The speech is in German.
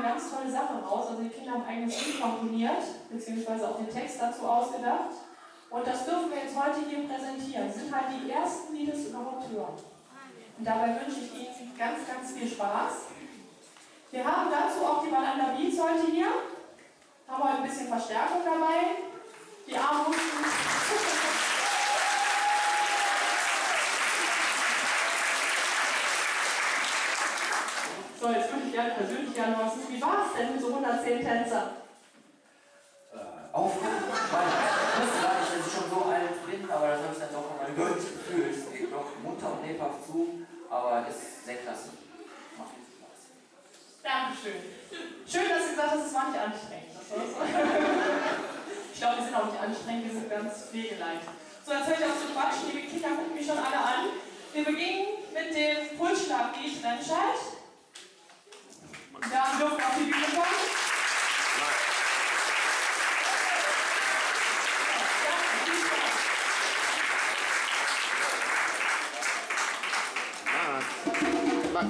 ganz tolle Sache raus. Also die Kinder haben ein eigenes Lied komponiert, beziehungsweise auch den Text dazu ausgedacht. Und das dürfen wir jetzt heute hier präsentieren. Sie sind halt die ersten, die das überhaupt hören. Und dabei wünsche ich Ihnen ganz, ganz viel Spaß. Wir haben dazu auch die Wallander Beats heute hier. Haben heute ein bisschen Verstärkung dabei. Die Armen mussten... So, jetzt würde ich gerne persönlich wissen, wie war es denn mit so 110 Tänzern? Aufregend. Ich wusste gar nicht, dass ich schon so alt bin, aber das habe ich dann doch nochmal deutlich gefühlt. Es geht doch munter und lebhaft zu, aber es ist sehr klasse. Macht viel Spaß. Dankeschön. Schön, dass Sie gesagt haben, es war nicht anstrengend. Ich glaube, wir sind auch nicht anstrengend, wir sind ganz pflegeleicht. So, jetzt höre ich auf zu quatschen, liebe Kinder gucken mich schon alle an. Wir beginnen mit dem Pulsschlag, wie ich Remscheid. Da dürfen auf die Bühne kommen. Max.